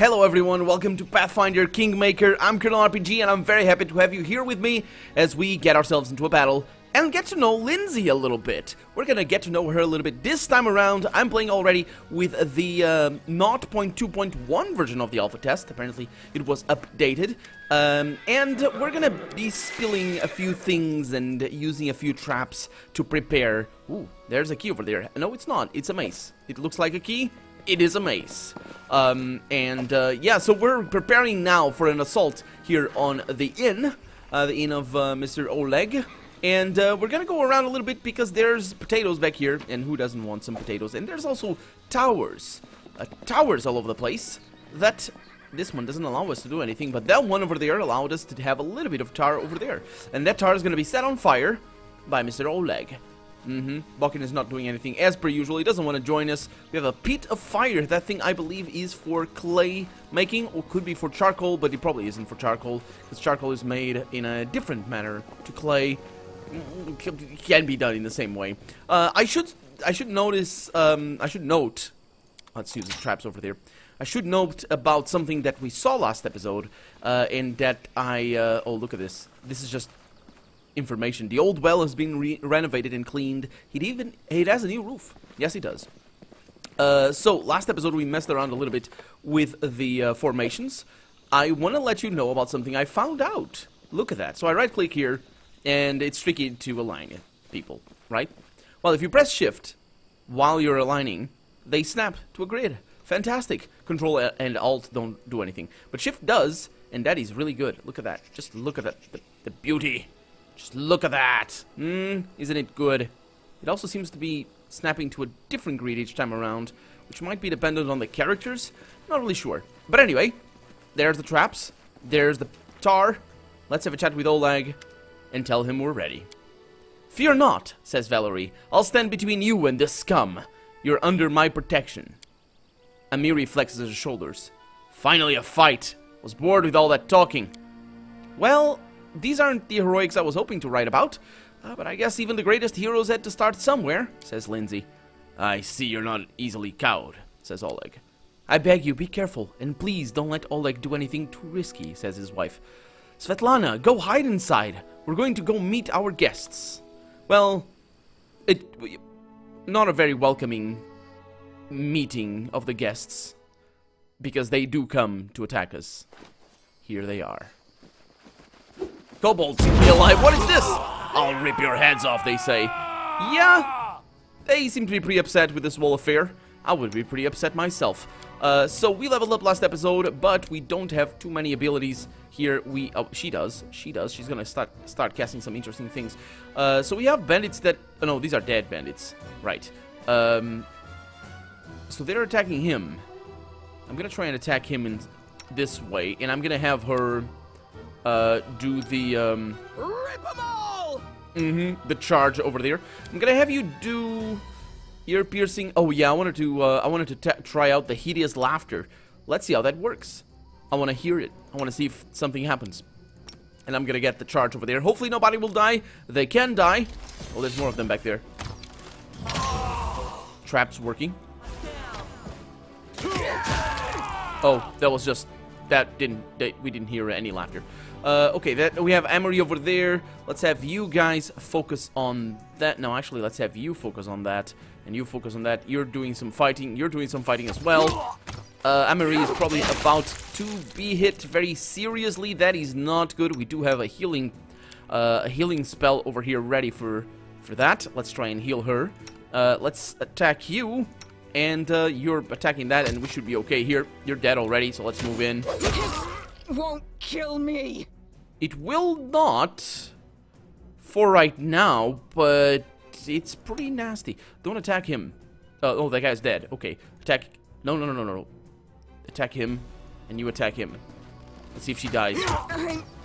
Hello everyone, welcome to Pathfinder Kingmaker. I'm Colonel RPG and I'm very happy to have you here with me as we get ourselves into a battle and get to know Lenzi a little bit. We're gonna get to know her a little bit. This time around, I'm playing already with the 0.2.1 version of the alpha test. Apparently, it was updated. And we're gonna be spilling a few things and using a few traps to prepare. Ooh, there's a key over there. No, it's not. It's a mace. It looks like a key. It is a mace. Yeah, so we're preparing now for an assault here on the inn of Mr. Oleg. And we're gonna go around a little bit because there's potatoes back here, and who doesn't want some potatoes? And there's also towers. Towers all over the place. This one doesn't allow us to do anything, but that one over there allowed us to have a little bit of tar over there. And that tar is gonna be set on fire by Mr. Oleg. Balkan is not doing anything as per usual. He doesn't want to join us. We have a pit of fire. That thing I believe is for clay making, or could be for charcoal, but it probably isn't for charcoal, because charcoal is made in a different manner to clay. Can be done in the same way. I should note. Let's use the traps over there. I should note about something that we saw last episode, and that oh, look at this. This is just information. The old well has been renovated and cleaned. It has a new roof. Yes, it does. So last episode we messed around a little bit with the formations. I want to let you know about something I found out. Look at that. So I right click here, and it's tricky to align people, right? Well, if you press shift while you're aligning, they snap to a grid. Fantastic. Control and alt don't do anything, but shift does, and that is really good. Look at that. Just look at that. The beauty. Just look at that. Isn't it good? It also seems to be snapping to a different grid each time around, which might be dependent on the characters. Not really sure. But anyway, there's the traps. There's the tar. Let's have a chat with Oleg and tell him we're ready. "Fear not," says Valerie. "I'll stand between you and this scum. You're under my protection." Amiri flexes his shoulders. "Finally a fight. Was bored with all that talking." Well, these aren't the heroics I was hoping to write about, but I guess even the greatest heroes had to start somewhere, says Lenzi. "I see you're not easily cowed," says Oleg. "I beg you, be careful, and please don't let Oleg do anything too risky," says his wife. "Svetlana, go hide inside. We're going to go meet our guests." Well, not a very welcoming meeting of the guests, because they do come to attack us. Here they are. "Kobolds in real life, what is this?" "I'll rip your heads off," they say. Yeah, they seem to be pretty upset with this whole affair. I would be pretty upset myself. So we leveled up last episode, but we don't have too many abilities here. Oh, she does. She's gonna start casting some interesting things. So we have bandits that... Oh, no, these are dead bandits. Right. So they're attacking him. I'm gonna try and attack him in this way, and I'm gonna have her do the rip 'em all! The charge over there. I'm gonna have you do ear piercing. Oh yeah, I wanted to try out the hideous laughter. Let's see how that works. I want to hear it. I want to see if something happens. And I'm gonna get the charge over there. Hopefully nobody will die. They can die. Oh, there's more of them back there. Traps working. Oh, that was just... we didn't hear any laughter. Okay, we have Amory over there. Let's have you guys focus on that. No, actually, let's have you focus on that. And you focus on that. You're doing some fighting. You're doing some fighting as well. Amory is probably about to be hit very seriously. That is not good. We do have a healing spell over here ready for that. Let's try and heal her. Let's attack you. And you're attacking that, and we should be okay here. You're dead already, so let's move in. This won't kill me. It will not for right now, but it's pretty nasty. Don't attack him. Oh, that guy's dead. Okay, attack. No. Attack him, and you attack him. Let's see if she dies.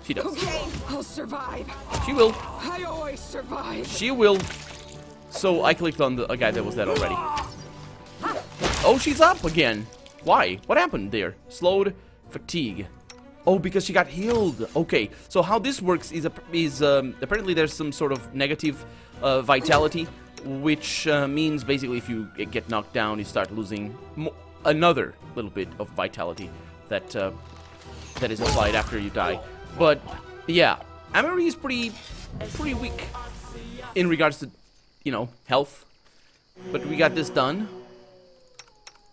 She does. Okay, I'll survive. She will. I always survive. She will. So I clicked on a guy that was dead already. Oh, she's up again. Why? What happened there? Slowed, fatigue. Oh, because she got healed. Okay, so how this works is apparently there's some sort of negative vitality, which means basically if you get knocked down, you start losing another little bit of vitality. that that is applied after you die. But yeah, Amory is pretty weak in regards to, you know, health. But we got this done.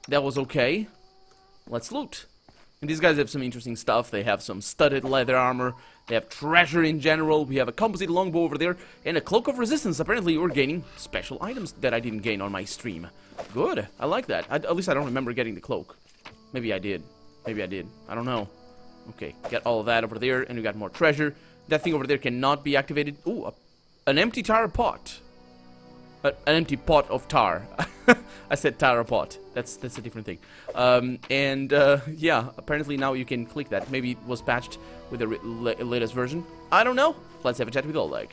That was okay. Let's loot. And these guys have some interesting stuff. They have some studded leather armor. They have treasure in general. We have a composite longbow over there. And a cloak of resistance. Apparently you're gaining special items that I didn't gain on my stream. Good. I like that. At least I don't remember getting the cloak. Maybe I did. Maybe I did. I don't know. Okay. Get all of that over there. And we got more treasure. That thing over there cannot be activated. Ooh, an empty tar pot. An empty pot of tar. I said tar pot. That's a different thing. Yeah, apparently now you can click that. Maybe it was patched with the latest version. I don't know. Let's have a chat with Oleg.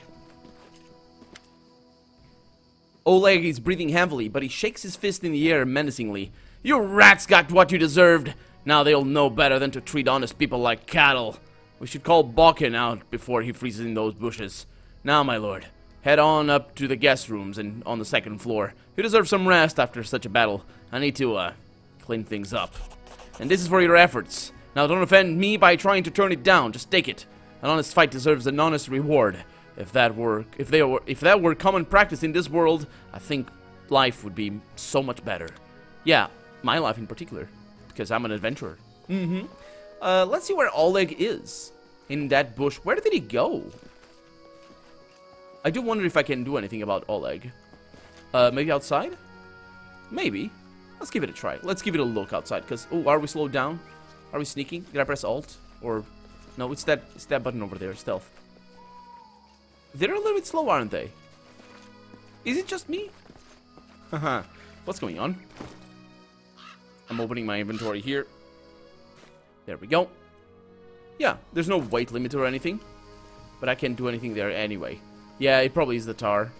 Oleg is breathing heavily, but he shakes his fist in the air menacingly. You rats got what you deserved. Now they'll know better than to treat honest people like cattle. We should call Balkan out before he freezes in those bushes. Now, my lord, head on up to the guest rooms and on the second floor. You deserve some rest after such a battle. I need to, clean things up. And this is for your efforts. Now, don't offend me by trying to turn it down. Just take it. An honest fight deserves an honest reward. If that were common practice in this world, I think life would be so much better. Yeah, my life in particular, because I'm an adventurer. Let's see where Oleg is. In that bush. Where did he go? I do wonder if I can do anything about Oleg. Maybe outside? Maybe. Let's give it a try. Let's give it a look outside. Because, oh, are we slowed down? Are we sneaking? Did I press Alt? Or, no, it's that button over there, stealth. They're a little bit slow, aren't they? Is it just me? Haha. What's going on? I'm opening my inventory here. There we go. Yeah, there's no weight limit or anything. But I can't do anything there anyway. Yeah, it probably is the tar.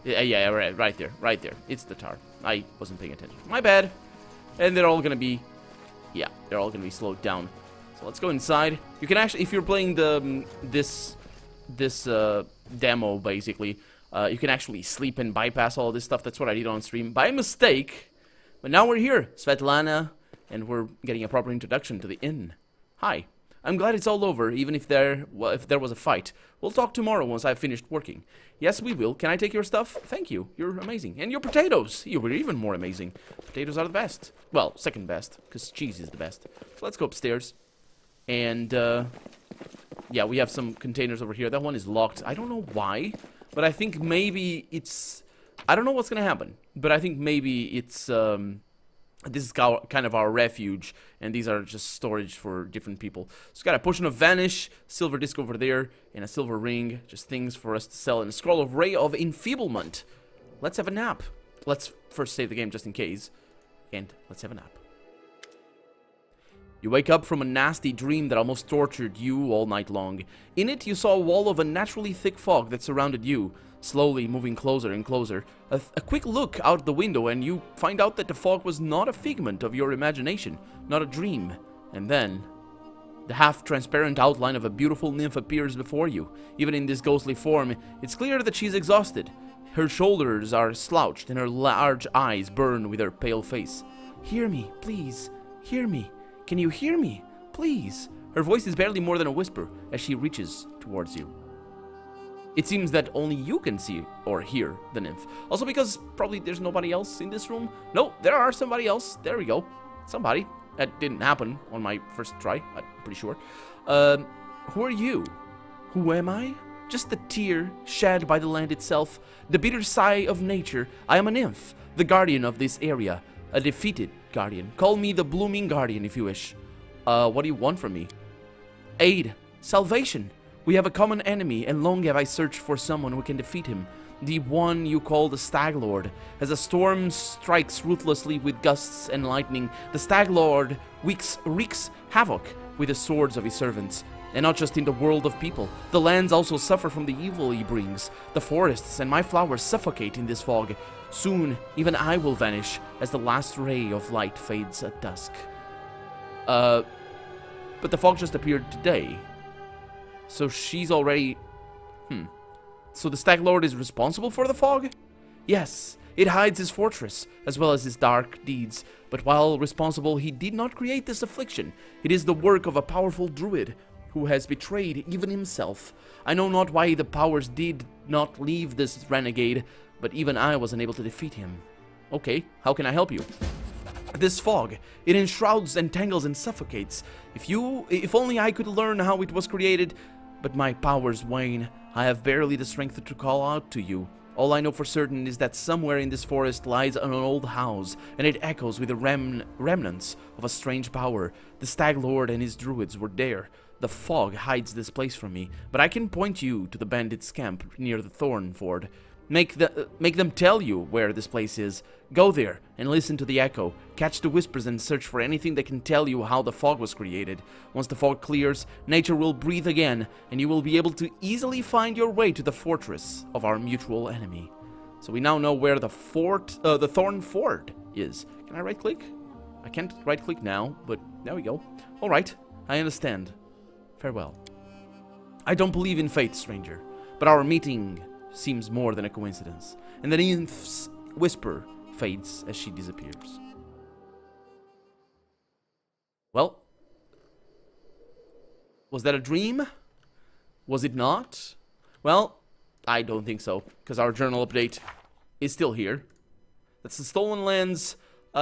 Yeah, right there. Right there. It's the tar. I wasn't paying attention. My bad. And they're all gonna be... Yeah, they're all gonna be slowed down. So let's go inside. You can actually, if you're playing the this demo, basically, you can actually sleep and bypass all this stuff. That's what I did on stream by mistake. But now we're here, Svetlana, and we're getting a proper introduction to the inn. Hi. I'm glad it's all over, even if there was a fight. We'll talk tomorrow once I've finished working. Yes, we will. Can I take your stuff? Thank you. You're amazing. And your potatoes. You were even more amazing. Potatoes are the best. Well, second best, because cheese is the best. So let's go upstairs. And, yeah, we have some containers over here. That one is locked. I don't know why, but I think maybe it's... I don't know what's going to happen, but I think maybe it's... This is kind of our refuge, and these are just storage for different people. So got a potion of vanish, silver disc over there, and a silver ring. Just things for us to sell, and a scroll of ray of enfeeblement. Let's have a nap. Let's first save the game just in case, and let's have a nap. You wake up from a nasty dream that almost tortured you all night long. In it, you saw a wall of unnaturally thick fog that surrounded you, slowly moving closer and closer. A quick look out the window and you find out that the fog was not a figment of your imagination, not a dream. And then, the half-transparent outline of a beautiful nymph appears before you. Even in this ghostly form, it's clear that she's exhausted. Her shoulders are slouched and her large eyes burn with her pale face. Hear me, please. Hear me. Can you hear me? Please. Her voice is barely more than a whisper as she reaches towards you. It seems that only you can see or hear the nymph. Also because probably there's nobody else in this room. No, there are somebody else. There we go. Somebody. That didn't happen on my first try, I'm pretty sure. Who are you? Who am I? Just the tear shed by the land itself. The bitter sigh of nature. I am a nymph, the guardian of this area. A defeated guardian. Call me the blooming guardian if you wish. What do you want from me? Aid. Salvation. We have a common enemy, and long have I searched for someone who can defeat him. The one you call the Stag Lord. As a storm strikes ruthlessly with gusts and lightning, the Stag Lord wreaks havoc with the swords of his servants. And not just in the world of people. The lands also suffer from the evil he brings. The forests and my flowers suffocate in this fog. Soon, even I will vanish as the last ray of light fades at dusk. But the fog just appeared today. So she's already... So the Stag Lord is responsible for the fog? Yes, It hides his fortress, as well as his dark deeds. But while responsible, he did not create this affliction. It is the work of a powerful druid, who has betrayed even himself. I know not why the powers did not leave this renegade, but even I was unable to defeat him. Okay, how can I help you? This fog, it enshrouds, entangles, and suffocates. If only I could learn how it was created, but my powers wane. I have barely the strength to call out to you. All I know for certain is that somewhere in this forest lies an old house, and it echoes with the remnants of a strange power. The Stag Lord and his druids were there. The fog hides this place from me, but I can point you to the bandits' camp near the Thorn Ford. Make them tell you where this place is. Go there and listen to the echo. Catch the whispers and search for anything that can tell you how the fog was created. Once the fog clears, nature will breathe again, and you will be able to easily find your way to the fortress of our mutual enemy. So we now know where the Thorn Ford is. Can I right-click? I can't right-click now, but there we go. All right, I understand. Farewell. I don't believe in fate, stranger, but our meeting seems more than a coincidence. And the nymph's whisper fades as she disappears. Well, was that a dream? Was it not? Well, I don't think so, because our journal update is still here. That's the Stolen Lands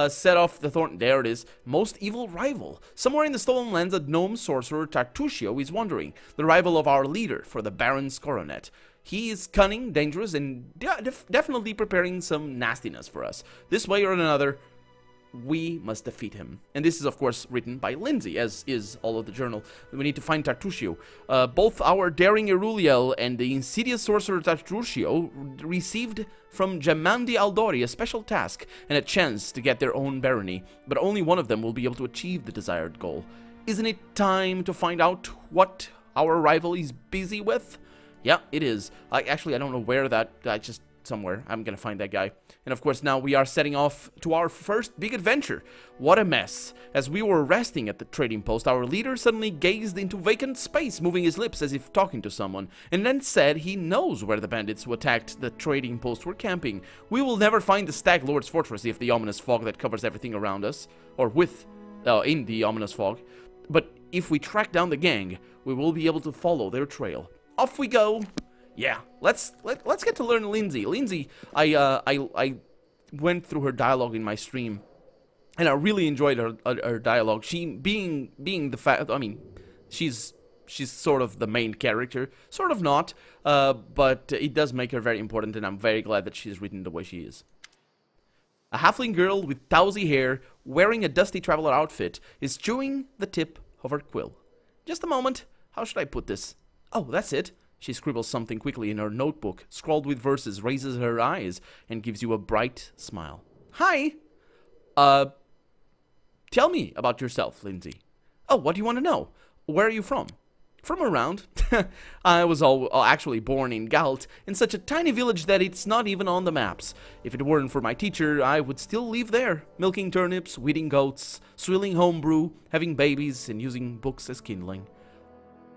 set off the Thorn. There it is. Most evil rival. Somewhere in the Stolen Lands, a gnome sorcerer Tartusio is wandering, the rival of our leader for the Baron's coronet. He is cunning, dangerous, and definitely preparing some nastiness for us. This way or another, we must defeat him. And this is, of course, written by Lenzi, as is all of the journal. We need to find Tartusio. Both our daring Eruliel and the insidious sorcerer Tartusio received from Jamandi Aldori a special task and a chance to get their own barony, but only one of them will be able to achieve the desired goal. Isn't it time to find out what our rival is busy with? Yeah, it is. Actually, I don't know where just somewhere. I'm gonna find that guy. And of course, now we are setting off to our first big adventure. What a mess. As we were resting at the trading post, our leader suddenly gazed into vacant space, moving his lips as if talking to someone, and then said he knows where the bandits who attacked the trading post were camping. We will never find the Stag Lord's fortress if the ominous fog that covers everything around us, or in the ominous fog. But if we track down the gang, we will be able to follow their trail. Off we go. Yeah, let's get to learn Lenzi. Lenzi, I went through her dialogue in my stream, and I really enjoyed her dialogue. She being the fact, I mean, she's sort of the main character, sort of not, but it does make her very important, and I'm very glad that she's written the way she is. A halfling girl with towsy hair, wearing a dusty traveler outfit, is chewing the tip of her quill. Just a moment. How should I put this? Oh, that's it. She scribbles something quickly in her notebook, scrawled with verses, raises her eyes, and gives you a bright smile. Hi! Tell me about yourself, Lenzi. Oh, what do you want to know? Where are you from? From around. I was actually born in Galt, in such a tiny village that it's not even on the maps. If it weren't for my teacher, I would still live there, milking turnips, weeding goats, swilling homebrew, having babies, and using books as kindling.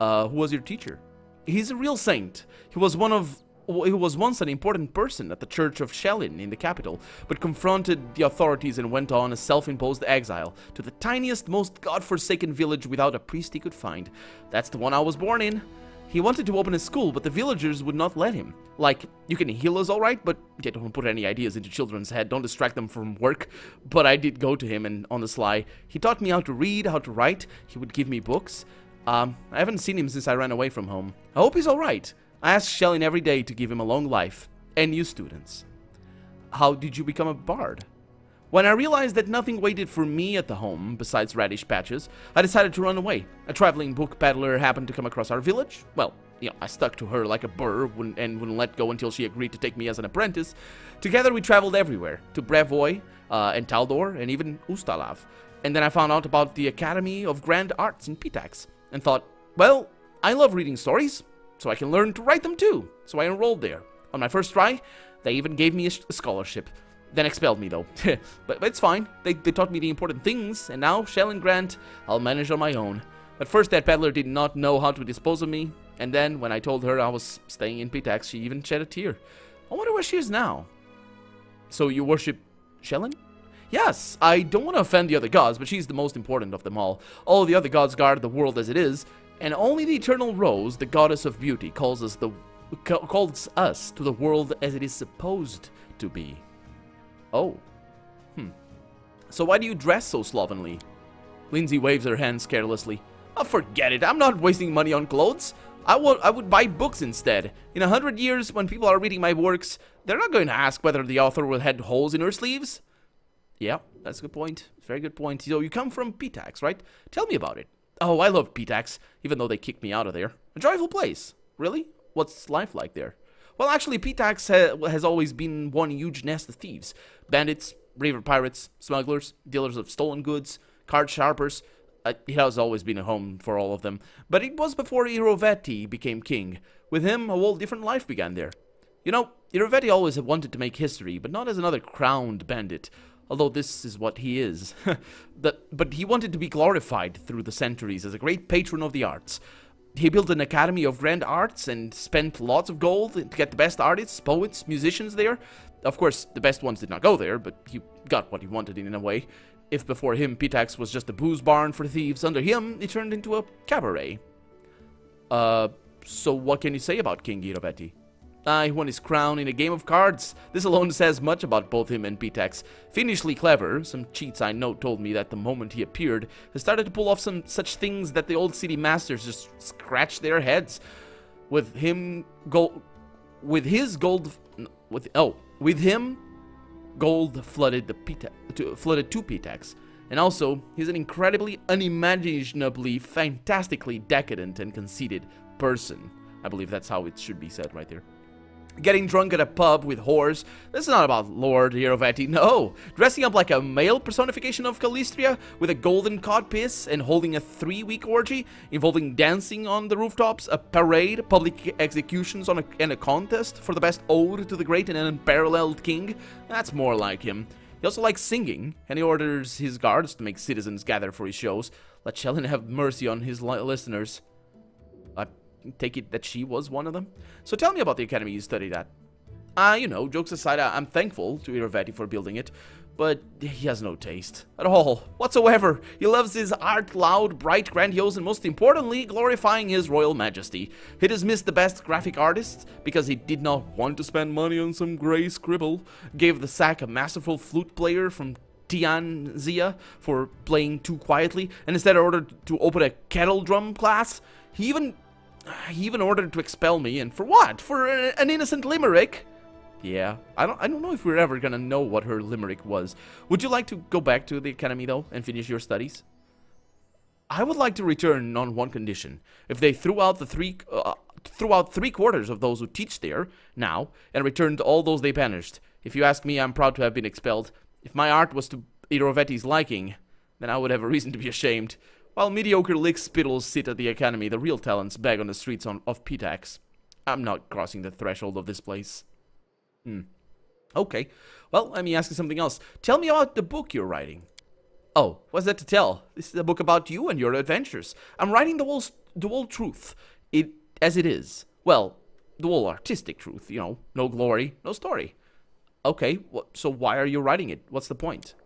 Who was your teacher? He's a real saint. He was once an important person at the Church of Shellin in the capital, but confronted the authorities and went on a self-imposed exile to the tiniest, most godforsaken village without a priest he could find. That's the one I was born in. He wanted to open a school, but the villagers would not let him. Like, you can heal us all right, but yeah, don't put any ideas into children's head. Don't distract them from work. But I did go to him, and on the sly, he taught me how to read, how to write. He would give me books. I haven't seen him since I ran away from home. I hope he's alright. I ask Shellin every day to give him a long life. And new students. How did you become a bard? When I realized that nothing waited for me at the home, besides radish patches, I decided to run away. A traveling book peddler happened to come across our village. Well, you know, I stuck to her like a burr and wouldn't let go until she agreed to take me as an apprentice. Together we traveled everywhere. To Brevoy, and Taldor, and even Ustalav. And then I found out about the Academy of Grand Arts in Pitax. And thought, well, I love reading stories, so I can learn to write them too. So I enrolled there. On my first try, they even gave me a scholarship. Then expelled me though. but it's fine. They taught me the important things, and now, Shell and Grant, I'll manage on my own. At first that peddler did not know how to dispose of me, and then when I told her I was staying in Pitax, she even shed a tear. I wonder where she is now. So you worship Shellen? Yes, I don't want to offend the other gods, but she's the most important of them all. All the other gods guard the world as it is, and only the eternal Rose, the goddess of beauty, calls us to the world as it is supposed to be. Oh. So why do you dress so slovenly? Lenzi waves her hands carelessly. Oh, forget it. I'm not wasting money on clothes. I would buy books instead. In 100 years, when people are reading my works, they're not going to ask whether the author will had holes in her sleeves. Yeah, that's a good point. Very good point. So you come from Pitax, right? Tell me about it. Oh, I love Pitax, even though they kicked me out of there. A joyful place. Really? What's life like there? Well, actually, Pitax has always been one huge nest of thieves. Bandits, river pirates, smugglers, dealers of stolen goods, card sharpers. It has always been a home for all of them. But it was before Irovetti became king. With him, a whole different life began there. You know, Irovetti always had wanted to make history, but not as another crowned bandit. Although this is what he is. But he wanted to be glorified through the centuries as a great patron of the arts. He built an academy of grand arts and spent lots of gold to get the best artists, poets, musicians there. Of course, the best ones did not go there, but he got what he wanted in a way. If before him Pitax was just a booze barn for thieves, under him it turned into a cabaret. So what can you say about King Irovetti? He won his crown in a game of cards. This alone says much about both him and Pitax. Fiendishly clever, some cheats I know told me that the moment he appeared, he started to pull off some such things that the old city masters just scratched their heads. With him, gold flooded to Pitax. And also, he's an incredibly, unimaginably, fantastically decadent and conceited person. I believe that's how it should be said right there. Getting drunk at a pub with whores. This is not about Lord Irovetti, no. Dressing up like a male personification of Calistria with a golden codpiece and holding a 3-week orgy involving dancing on the rooftops, a parade, public executions and a contest for the best ode to the great and unparalleled king. That's more like him. He also likes singing, and he orders his guards to make citizens gather for his shows. Let Shellen have mercy on his listeners. Take it that she was one of them. So tell me about the academy you studied at. You know, jokes aside, I'm thankful to Irovetti for building it, but he has no taste at all, whatsoever. He loves his art loud, bright, grandiose, and most importantly, glorifying his royal majesty. He dismissed the best graphic artists because he did not want to spend money on some gray scribble, gave the sack a masterful flute player from Tianzia for playing too quietly, and instead ordered to open a kettle drum class. He even ordered to expel me, and for what? For an innocent limerick? Yeah, I don't know if we're ever gonna know what her limerick was. Would you like to go back to the academy, though, and finish your studies? I would like to return on one condition. If they threw out 3/4 of those who teach there, now, and returned all those they banished. If you ask me, I'm proud to have been expelled. If my art was to Irovetti's liking, then I would have a reason to be ashamed. While mediocre lick-spittles sit at the academy, the real talents beg on the streets of Pitax. I'm not crossing the threshold of this place. Okay. Well, let me ask you something else. Tell me about the book you're writing. Oh, what's that to tell? This is a book about you and your adventures. I'm writing the whole truth. As it is. Well, the whole artistic truth, you know. No glory, no story. Okay, so why are you writing it? What's the point?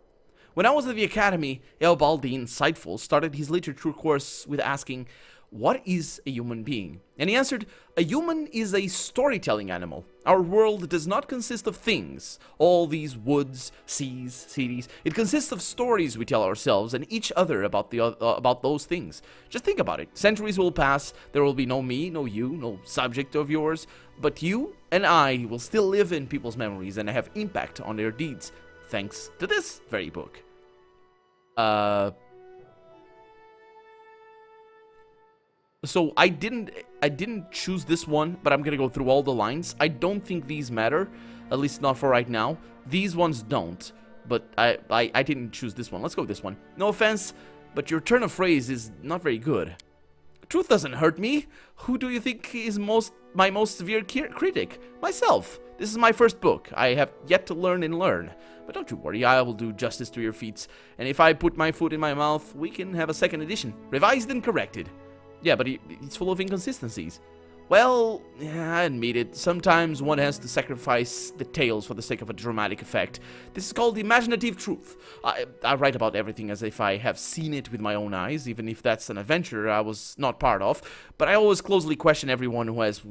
When I was at the academy, Eobaldi, insightful, started his literature course with asking, what is a human being? And he answered, a human is a storytelling animal. Our world does not consist of things, all these woods, seas, cities. It consists of stories we tell ourselves and each other about those things. Just think about it. Centuries will pass, there will be no me, no you, no subject of yours, but you and I will still live in people's memories and have impact on their deeds, thanks to this very book. So I didn't choose this one, but I'm gonna go through all the lines. I don't think these matter, at least not for right now. These ones don't, but I didn't choose this one. Let's go with this one. No offense, but your turn of phrase is not very good. Truth doesn't hurt me. Who do you think is my most severe critic? Myself. This is my first book. I have yet to learn and learn. But don't you worry, I will do justice to your feats. And if I put my foot in my mouth, we can have a second edition. Revised and corrected. Yeah, but it's full of inconsistencies. Well, yeah, I admit it. Sometimes one has to sacrifice details for the sake of a dramatic effect. This is called imaginative truth. I write about everything as if I have seen it with my own eyes, even if that's an adventure I was not part of. But I always closely question everyone who was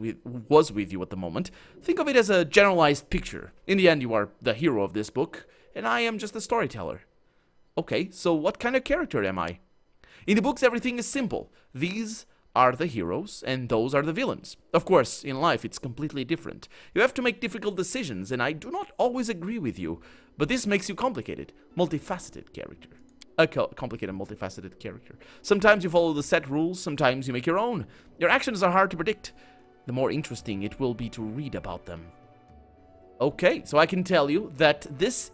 with you at the moment. Think of it as a generalized picture. In the end, you are the hero of this book, and I am just a storyteller. Okay, so what kind of character am I? In the books, everything is simple. These are the heroes, and those are the villains. Of course, in life, it's completely different. You have to make difficult decisions, and I do not always agree with you, but this makes you complicated, multifaceted character. A complicated, multifaceted character. Sometimes you follow the set rules, sometimes you make your own. Your actions are hard to predict. The more interesting it will be to read about them. Okay, so I can tell you that this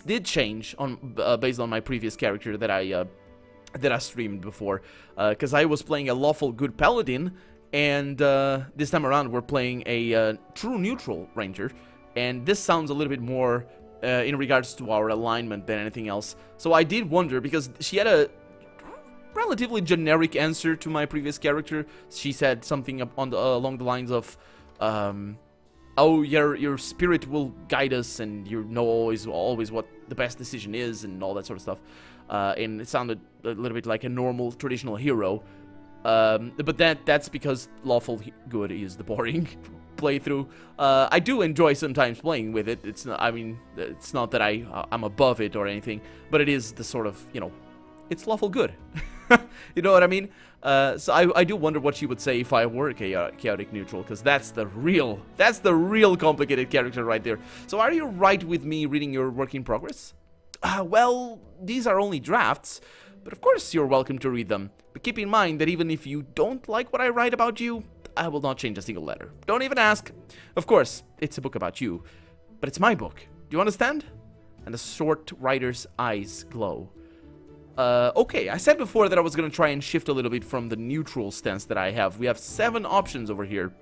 did change on based on my previous character that I streamed before, because I was playing a lawful good paladin, and this time around we're playing a true neutral ranger, and this sounds a little bit more in regards to our alignment than anything else. So I did wonder, because she had a relatively generic answer to my previous character. She said something along the lines of, oh, your spirit will guide us, and you know always what the best decision is, and all that sort of stuff. And it sounded a little bit like a normal, traditional hero. But that's because lawful good is the boring playthrough. I do enjoy sometimes playing with it. It's not, I mean, it's not that I'm above it or anything, but it is the sort of, you know, it's lawful good. You know what I mean? So I do wonder what she would say if I were chaotic neutral, because that's the real complicated character right there. So are you right with me reading your work in progress? Well, these are only drafts, but of course you're welcome to read them. But keep in mind that even if you don't like what I write about you, I will not change a single letter. Don't even ask. Of course, it's a book about you, but it's my book. Do you understand? And the short writer's eyes glow. Okay, I said before that I was going to try and shift a little bit from the neutral stance that I have. We have 7 options over here.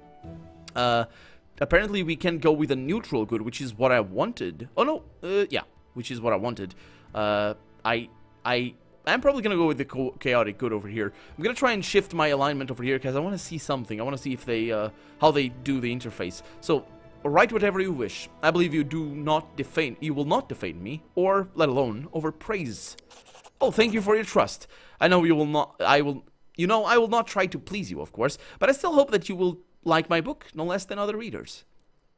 Apparently we can go with a neutral good, which is what I wanted. Oh no, yeah. Which is what I wanted. I'm probably gonna go with the chaotic good over here. I'm gonna try and shift my alignment over here because I want to see something. I want to see if they, how they do the interface. So, write whatever you wish. I believe you will not defame me, or let alone overpraise. Oh, thank you for your trust. I know you will not. I will not try to please you, of course, but I still hope that you will like my book no less than other readers.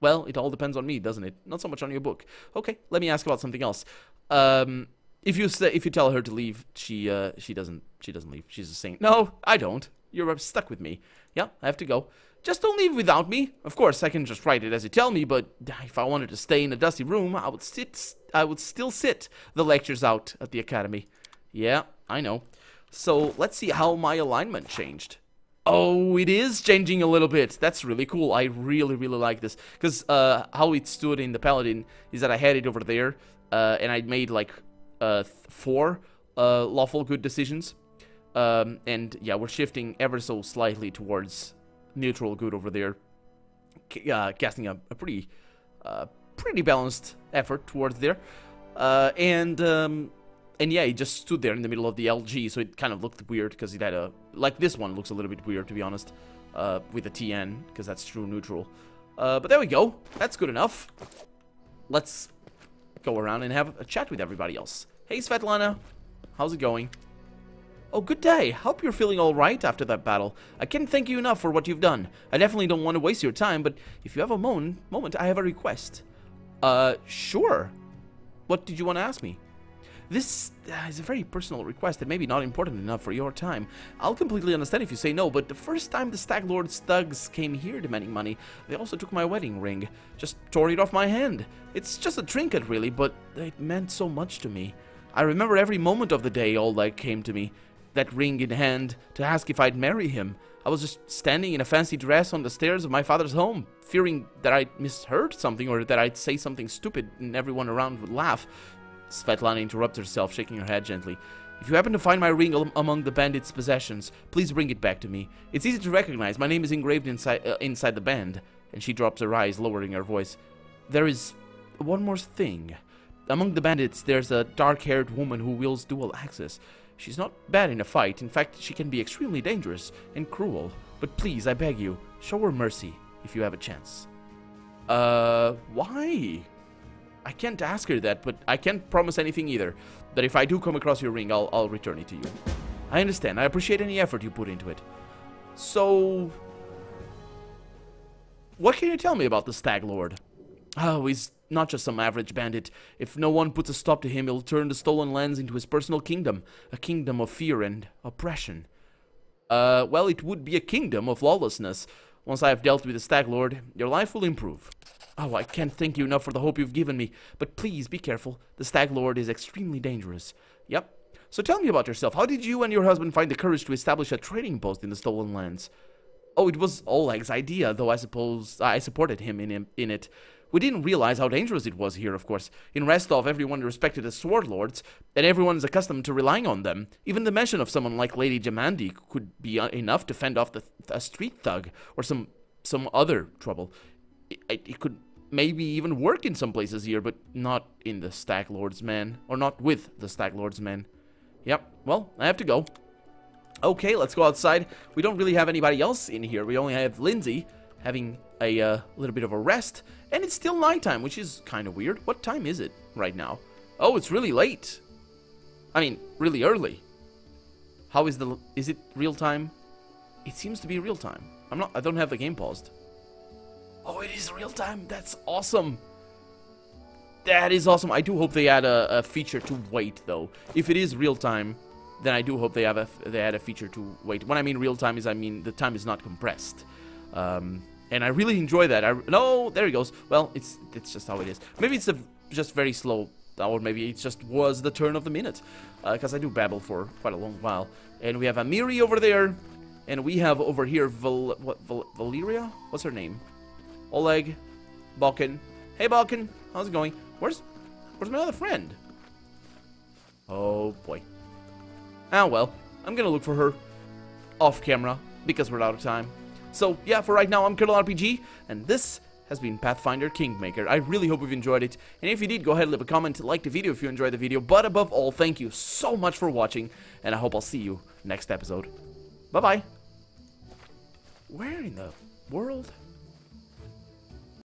Well, it all depends on me, doesn't it? Not so much on your book. Okay, let me ask about something else. If you tell her to leave, she doesn't leave. She's a saint. No, I don't. You're stuck with me. Yeah, I have to go. Just don't leave without me. Of course, I can just write it as you tell me, but if I wanted to stay in a dusty room, I would still sit the lectures out at the academy. Yeah, I know. So let's see how my alignment changed. Oh, it is changing a little bit. That's really cool. I really like this. Because how it stood in the Paladin is that I had it over there, and I made like 4 lawful good decisions. And yeah, we're shifting ever so slightly towards neutral good over there. Casting a pretty balanced effort towards there. And yeah, he just stood there in the middle of the LG, so it kind of looked weird, because it had a... Like, this one looks a little bit weird, to be honest, with a TN, because that's true neutral. But there we go. That's good enough. Let's go around and have a chat with everybody else. Hey, Svetlana. How's it going? Oh, good day. Hope you're feeling all right after that battle. I can't thank you enough for what you've done. I definitely don't want to waste your time, but if you have a moment, I have a request. Sure. What did you want to ask me? This is a very personal request and maybe not important enough for your time. I'll completely understand if you say no, but the first time the Stag Lord's thugs came here demanding money, they also took my wedding ring. Just tore it off my hand. It's just a trinket, really, but it meant so much to me. I remember every moment of the day all that came to me. That ring in hand, to ask if I'd marry him. I was just standing in a fancy dress on the stairs of my father's home, fearing that I'd misheard something or that I'd say something stupid and everyone around would laugh. Svetlana interrupts herself, shaking her head gently. If you happen to find my ring among the bandits' possessions, please bring it back to me. It's easy to recognize. My name is engraved inside the band. And she drops her eyes, lowering her voice. There is one more thing. Among the bandits, there's a dark-haired woman who wields dual axes. She's not bad in a fight. In fact, she can be extremely dangerous and cruel. But please, I beg you, show her mercy if you have a chance. Why? I can't ask her that, but I can't promise anything either. That if I do come across your ring, I'll return it to you. I understand. I appreciate any effort you put into it. So, what can you tell me about the Stag Lord? Oh, he's not just some average bandit. If no one puts a stop to him, he'll turn the stolen lands into his personal kingdom. A kingdom of fear and oppression. Well, it would be a kingdom of lawlessness. Once I have dealt with the Stag Lord, your life will improve. Oh, I can't thank you enough for the hope you've given me. But please, be careful. The Stag Lord is extremely dangerous. Yep. So tell me about yourself. How did you and your husband find the courage to establish a trading post in the stolen lands? Oh, it was Oleg's idea, though I suppose I supported him in it. We didn't realize how dangerous it was here, of course. In Restov, everyone respected the sword lords, and everyone is accustomed to relying on them. Even the mention of someone like Lady Jamandi could be enough to fend off a street thug or some other trouble. It could maybe even work in some places here, but not in the Stag Lord's men, or not with the Stag Lord's men. Yep, well, I have to go. Okay, let's go outside. We don't really have anybody else in here. We only have Lenzi having a little bit of a rest, and it's still nighttime, which is kind of weird. What time is it right now? Oh, it's really late. I mean, really early. How is is it real time? It seems to be real time. I don't have the game paused. Oh, it is real time. That's awesome. That is awesome. I do hope they add a feature to wait, though. If it is real time, then I do hope they add a feature to wait. When I mean real time, I mean the time is not compressed. And I really enjoy that. No, there he goes. Well, it's just how it is. Maybe it's just very slow, or maybe it just was the turn of the minute, because I do babble for quite a long while. And we have Amiri over there, and we have over here Valeria. What's her name? Oleg, Balkan. Hey, Balkan, how's it going? Where's my other friend? Oh boy. Ah well, I'm gonna look for her off camera because we're out of time. So yeah, for right now, I'm Colonel RPG, and this has been Pathfinder Kingmaker. I really hope you've enjoyed it, and if you did, go ahead and leave a comment, like the video if you enjoyed the video, but above all, thank you so much for watching, and I hope I'll see you next episode. Bye-bye. Where in the world